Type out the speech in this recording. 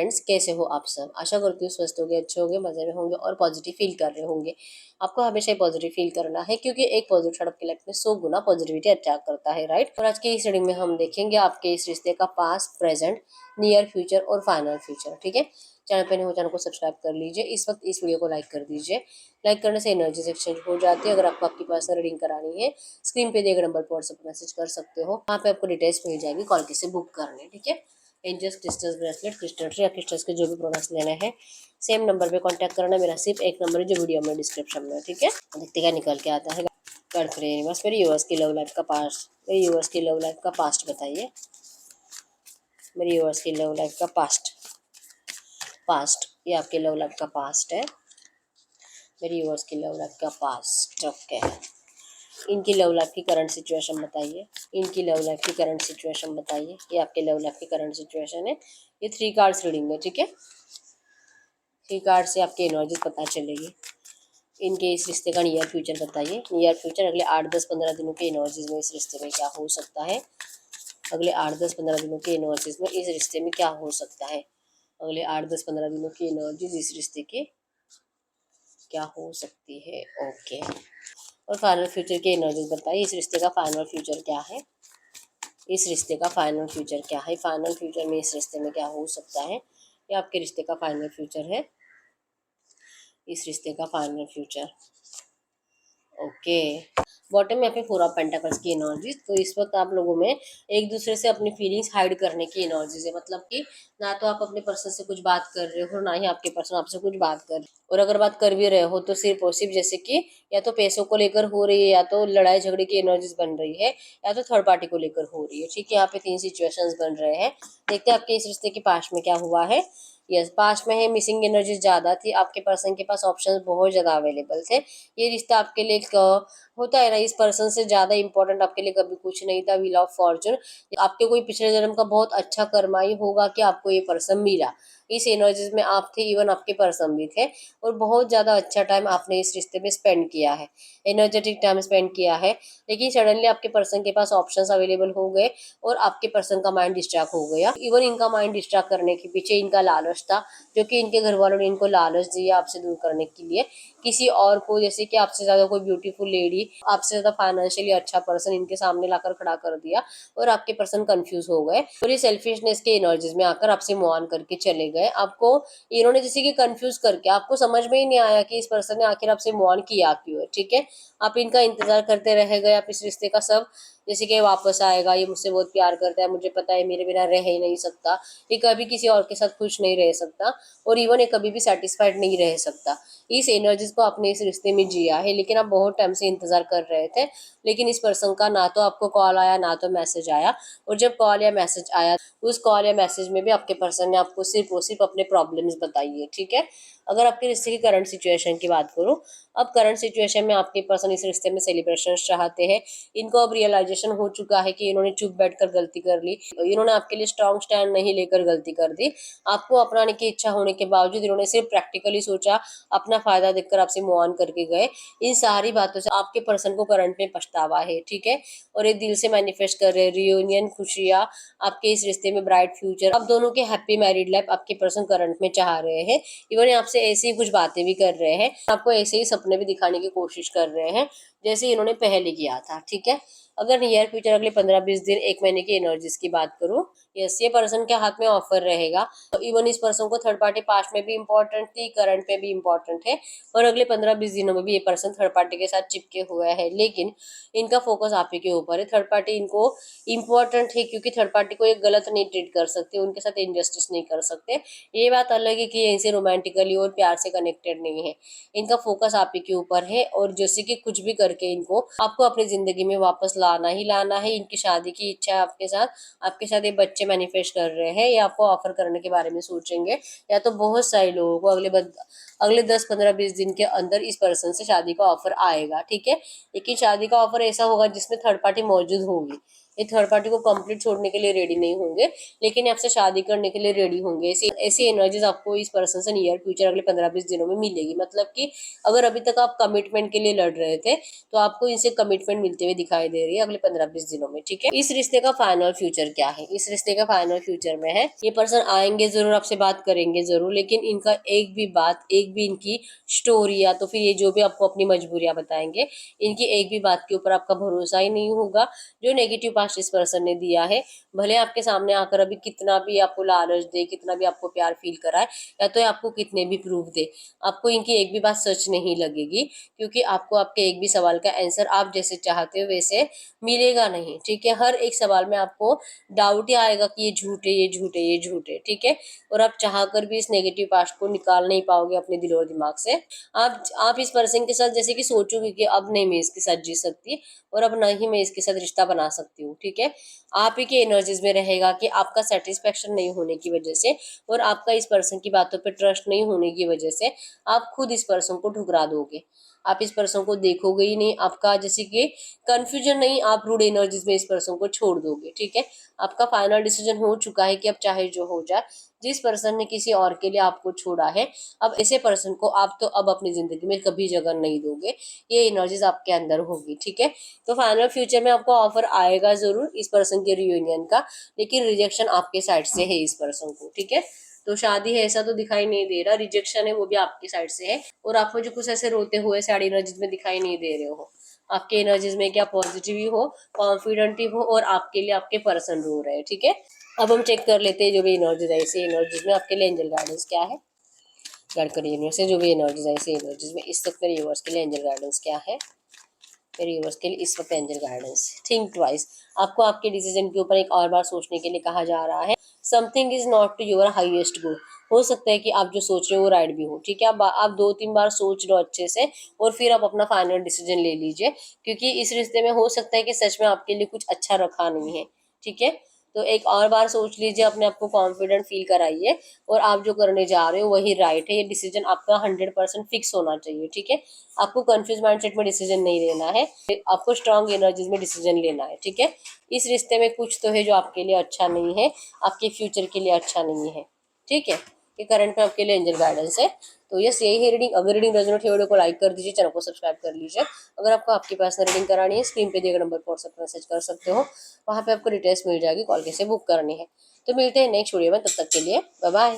Friends, कैसे हो आप सब। आशा करती हूँ स्वस्थ होंगे, अच्छे होंगे, मजे में होंगे और पॉजिटिव फील कर रहे होंगे। आपको हमेशा ही पॉजिटिव फील करना है, क्योंकि एक पॉजिटिव थॉट आपकी लाइफ में 100 गुना पॉजिटिविटी अट्रैक्ट करता है, राइट। और आज की इस रीडिंग में हम देखेंगे आपके इस रिश्ते का पास्ट, प्रेजेंट, नियर फ्यूचर और फाइनल फ्यूचर। ठीक है, चैनल पे नहीं हो चैनल को सब्सक्राइब कर लीजिए। इस वक्त इस वीडियो को लाइक कर दीजिए। लाइक करने से एनर्जी एक्सचेंज हो जाती है। अगर आपको आपकी पर्सनल रीडिंग करानी है, स्क्रीन पे दिए गए नंबर पर व्हाट्सएप मैसेज कर सकते हो। वहाँ पे आपको डिटेल्स मिल जाएगी, कॉल कैसे बुक करने। ठीक है, angels, crystals, bracelet, crystal tree या क्रिस्टल्स के जो भी प्रोडक्ट्स लेने हैं, सेम नंबर पे कांटेक्ट करना। मेरा सिर्फ एक नंबर है जो वीडियो में डिस्क्रिप्शन में। ठीक है, देखते क्या निकल के आता है। बस मेरी यूएस की लव लाइफ का पास्ट, मेरी यूएस की लव लाइफ का पास्ट बताइए। मेरी यूएस की लव लाइफ का पास्ट ये आपके लव लाइफ का पास्ट है। मेरी यूएस की लव लाइफ का पास्ट। ओके, इनकी लव लाइफ की करंट सिचुएशन बताइए। इनकी लव लाइफ की करंट सिचुएशन बताइए। ये आपके लव लाइफ की करंट सिचुएशन है। ये 3 कार्ड्स रीडिंग में। ठीक है, 3 कार्ड से आपकी एनर्जी पता चलेगी। इनके इस रिश्ते का नियर फ्यूचर बताइए। नियर फ्यूचर अगले 8-10-15 दिनों की एनर्जीज में इस रिश्ते में क्या हो सकता है। अगले 8-10-15 दिनों की एनर्जीज में इस रिश्ते में क्या हो सकता है। अगले 8-10-15 दिनों की एनर्जीज इस रिश्ते के क्या हो सकती है। ओके, और फाइनल फ्यूचर की एनर्जीज बताइए। इस रिश्ते का फाइनल फ्यूचर क्या है। इस रिश्ते का फाइनल फ्यूचर क्या है। फाइनल फ्यूचर में इस रिश्ते में क्या हो सकता है। ये आपके रिश्ते का फाइनल फ्यूचर है। इस रिश्ते का फाइनल फ्यूचर। ओके, बॉटम में पे 4 ऑफ पेंटाकल्स की एनर्जीज। तो इस वक्त आप लोगों में एक दूसरे से अपनी फीलिंग्स हाइड करने की एनर्जीज है। मतलब कि ना तो आप अपने पर्सन से कुछ बात कर रहे हो, ना ही आपके पर्सन आपसे कुछ बात कर रहे हो। और अगर बात कर भी रहे हो तो सिर्फ और सिर्फ जैसे कि या तो पैसों को लेकर हो रही है, या तो लड़ाई झगड़े की एनर्जीज बन रही है, या तो थर्ड पार्टी को लेकर हो रही है। ठीक है, यहाँ पे 3 सिचुएशंस बन रहे हैं। देखते हैं आपके इस रिश्ते के पास्ट में क्या हुआ है। यस, पास्ट में है मिसिंग एनर्जी ज़्यादा थी। आपके पर्सन के पास ऑप्शंस बहुत ज़्यादा अवेलेबल थे। ये रिश्ता आपके लिए होता है ना, इस पर्सन से ज़्यादा इंपॉर्टेंट आपके लिए कभी कुछ नहीं था। व्हील ऑफ फॉर्चून, आपके कोई पिछले जन्म का बहुत अच्छा कर्माई होगा कि आपको ये पर्सन मिला। इस एनर्जीज में आप थे, इवन आपके पर्सन भी थे। और बहुत ज़्यादा अच्छा टाइम आपने इस रिश्ते में स्पेंड किया है, एनर्जेटिक टाइम स्पेंड किया है। लेकिन सडनली आपके पर्सन के पास ऑप्शंस अवेलेबल हो गए और आपके पर्सन का माइंड डिस्ट्रैक्ट हो गया। इवन इनका माइंड डिस्ट्रैक्ट करने के पीछे इनका लालच था, जो कि इनके घर वालों ने इनको लालच दिया आपसे दूर करने के लिए किसी और को। जैसे कि आपसे ज्यादा कोई ब्यूटीफुल लेडी, आपसे ज्यादा फाइनेंशियली अच्छा पर्सन इनके सामने लाकर खड़ा कर दिया और आपके पर्सन कंफ्यूज हो गए और ये सेल्फिशनेस के एनर्जीज में आकर आपसे मूव ऑन करके चले गए। आपको इन्होंने जैसे कि कंफ्यूज करके, आपको समझ में ही नहीं आया कि इस पर्सन ने आखिर आपसे मूव ऑन किया क्यों है। ठीक है, आप इनका इंतजार करते रह गए। आप इस रिश्ते का सब जैसे कि वापस आएगा, ये मुझसे बहुत प्यार करता है, मुझे पता है मेरे बिना रह ही नहीं सकता, ये कभी किसी और के साथ खुश नहीं रह सकता, और इवन ये कभी भी सेटिस्फाइड नहीं रह सकता। इस एनर्जीज को आपने इस रिश्ते में जिया है। लेकिन आप बहुत टाइम से इंतजार कर रहे थे, लेकिन इस पर्सन का ना तो आपको कॉल आया, ना तो मैसेज आया। और जब कॉल या मैसेज आया, उस कॉल या मैसेज में भी आपके पर्सन ने आपको सिर्फ और सिर्फ अपने प्रॉब्लम्स बताई है। ठीक है, अगर आपके रिश्ते की करंट सिचुएशन की बात करूं, अब करंट सिचुएशन में आपके पर्सन इस रिश्ते में सेलिब्रेशन चाहते हैं। इनको अब रियलाइजेशन हो चुका है कि इन्होंने चुप बैठकर गलती कर ली, इन्होंने आपके लिए स्ट्रॉन्ग स्टैंड नहीं लेकर गलती कर दी। आपको अपनाने की इच्छा होने के बावजूद इन्होंने सिर्फ प्रैक्टिकली सोचा, अपना फायदा देखकर आपसे मूव ऑन करके गए। इन सारी बातों से आपके पर्सन को करंट में पछतावा है। ठीक है, और ये दिल से मैनिफेस्ट कर रहे हैं रियूनियन, खुशियां, आपके इस रिश्ते में ब्राइट फ्यूचर, आप दोनों के हैप्पी मैरिड लाइफ आपके पर्सन करंट में चाह रहे हैं। इवन आपसे ऐसी ही कुछ बातें भी कर रहे हैं, आपको ऐसे ही सपने भी दिखाने की कोशिश कर रहे हैं जैसे इन्होंने पहले किया था। ठीक है, अगर नियर फ्यूचर अगले 15-20 दिन, 1 महीने की एनर्जीज की बात करूं, यस, ये पर्सन के हाथ में ऑफर रहेगा। तो इवन इस पर्सन को थर्ड पार्टी पास्ट में भी इंपॉर्टेंट थी, करंट में भी इंपॉर्टेंट है, और अगले 15-20 दिनों में भी ये पर्सन थर्ड पार्टी के साथ चिपके हुए है। लेकिन इनका फोकस आप ही के ऊपर है। थर्ड पार्टी इनको इंपॉर्टेंट है, क्योंकि थर्ड पार्टी को ये गलत नहीं ट्रीट कर सकते, उनके साथ इनजस्टिस नहीं कर सकते। ये बात अलग है कि ये इनसे रोमांटिकली और प्यार से कनेक्टेड नहीं है। इनका फोकस आप ही के ऊपर है, और जैसे कि कुछ भी करके इनको आपको अपनी जिंदगी में वापस लाना ही लाना है। इनकी शादी की इच्छा है आपके साथ, आपके साथ ये बच्चे मैनिफेस्ट कर रहे हैं, या आपको ऑफर करने के बारे में सोचेंगे। या तो बहुत सारे लोगों को अगले 10-15-20 दिन के अंदर इस पर्सन से शादी का ऑफर आएगा। ठीक है, लेकिन शादी का ऑफर ऐसा होगा जिसमें थर्ड पार्टी मौजूद होगी। ये थर्ड पार्टी को कंप्लीट छोड़ने के लिए रेडी नहीं होंगे, लेकिन आपसे शादी करने के लिए रेडी होंगे। ऐसी ऐसी एनर्जीज आपको इस पर्सन से नियर फ्यूचर अगले 15-20 दिनों में मिलेगी। मतलब कि अगर अभी तक आप कमिटमेंट के लिए लड़ रहे थे तो आपको इनसे कमिटमेंट मिलते हुए दिखाई दे रही है अगले 15-20 दिनों में, ठीक है। इस रिश्ते का फाइनल फ्यूचर क्या है? इस रिश्ते का फाइनल फ्यूचर में है, ये पर्सन आएंगे जरूर, आपसे बात करेंगे जरूर, लेकिन इनका एक भी बात, एक भी इनकी स्टोरी या तो फिर ये जो भी आपको अपनी मजबूरियां बताएंगे, इनकी एक भी बात के ऊपर आपका भरोसा ही नहीं होगा। जो नेगेटिव पास्ट इस पर्सन ने दिया है, भले आपके सामने आकर अभी कितना भी आपको लालच दे, कितना भी आपको प्यार फील कराए, या तो आपको कितने भी प्रूफ दे, आपको इनकी एक भी बात सच नहीं लगेगी, क्योंकि आपको आपके एक भी सवाल का आंसर आप जैसे चाहते हो वैसे मिलेगा नहीं, ठीक है। हर एक सवाल में आपको डाउट ही आएगा कि ये झूठ है, ये झूठ है, ये झूठ है, ठीक है। और आप चाहकर भी इस नेगेटिव पास्ट को निकाल नहीं पाओगे अपने दिल और दिमाग से। आप इस पर्सन के साथ जैसे कि सोचोगे कि अब नहीं मैं इसके साथ जी सकती, और अब नहीं मैं इसके साथ रिश्ता बना सकती हूँ, ठीक है। आप ही के एनर्जीज में रहेगा कि आपका सेटिस्फेक्शन नहीं होने की वजह से और आपका इस पर्सन की बातों पे ट्रस्ट नहीं होने की वजह से आप खुद इस पर्सन को ठुकरा दोगे। आप इस पर्सन को देखोगे ही नहीं, आपका जैसे कि कंफ्यूजन नहीं, आप रूड एनर्जीज में इस पर्सन को छोड़ दोगे, ठीक है। आपका फाइनल डिसीजन हो चुका है कि अब चाहे जो हो जाए, जिस पर्सन ने किसी और के लिए आपको छोड़ा है, अब ऐसे पर्सन को आप तो अब अपनी जिंदगी में कभी जगह नहीं दोगे। ये एनर्जीज आपके अंदर होगी, ठीक है। तो फाइनल फ्यूचर में आपको ऑफर आएगा जरूर इस पर्सन के रियूनियन का, लेकिन रिजेक्शन आपके साइड से है इस पर्सन को, ठीक है। तो शादी है ऐसा तो दिखाई नहीं दे रहा, रिजेक्शन है वो भी आपकी साइड से है। और आप मुझे कुछ ऐसे रोते हुए सैड एनर्जीज में दिखाई नहीं दे रहे हो। आपके एनर्जीज में क्या पॉजिटिव ही हो, कॉन्फिडेंट ही हो, और आपके लिए आपके पर्सन रो रहे हैं, ठीक है। अब हम चेक कर लेते हैं जो भी एनर्जीज है ऐसी एनर्जीज में आपके लिए एंजल गाइडेंस क्या है। गाइड करिए यूनिवर्स से जो भी एनर्जीज है ऐसी एनर्जीज में इस वक्त मेरे यूनिवर्स के लिए एंजल गाइडेंस क्या है। मेरे यूनिवर्स के लिए इस वक्त एंजल गाइडेंस, थिंक ट्वाइस। आपको आपके डिसीजन के ऊपर एक और बार सोचने के लिए कहा जा रहा है। Something is not to your highest goal. हो सकता है कि आप जो सोच रहे हो वो राइट भी हो, ठीक है। आप 2-3 बार सोच लो अच्छे से, और फिर आप अपना फाइनल डिसीजन ले लीजिए, क्योंकि इस रिश्ते में हो सकता है कि सच में आपके लिए कुछ अच्छा रखा नहीं है, ठीक है। तो एक और बार सोच लीजिए, अपने आप को कॉन्फिडेंट फील कराइए, और आप जो करने जा रहे हो वही राइट है। ये डिसीजन आपका 100% फिक्स होना चाहिए, ठीक है। आपको कंफ्यूज माइंडसेट में डिसीजन नहीं लेना है, आपको स्ट्रांग एनर्जीज में डिसीजन लेना है, ठीक है। इस रिश्ते में कुछ तो है जो आपके लिए अच्छा नहीं है, आपके फ्यूचर के लिए अच्छा नहीं है, ठीक है। ये करंट में आपके लिए एंजल गाइडेंस है। तो यस, यही है रीडिंग। अगर रीडिंग रेजोनेट है वीडियो को लाइक कर दीजिए, चैनल को सब्सक्राइब कर लीजिए। अगर आपको आपकी पर्सनल रीडिंग करानी है, स्क्रीन पे दिए गए नंबर पर व्हाट्सएप मैसेज कर सकते हो, वहाँ पे आपको डिटेल्स मिल जाएगी, कॉल कैसे बुक करनी है। तो मिलते हैं नेक्स्ट वीडियो में, तब तक के लिए बाय बाय।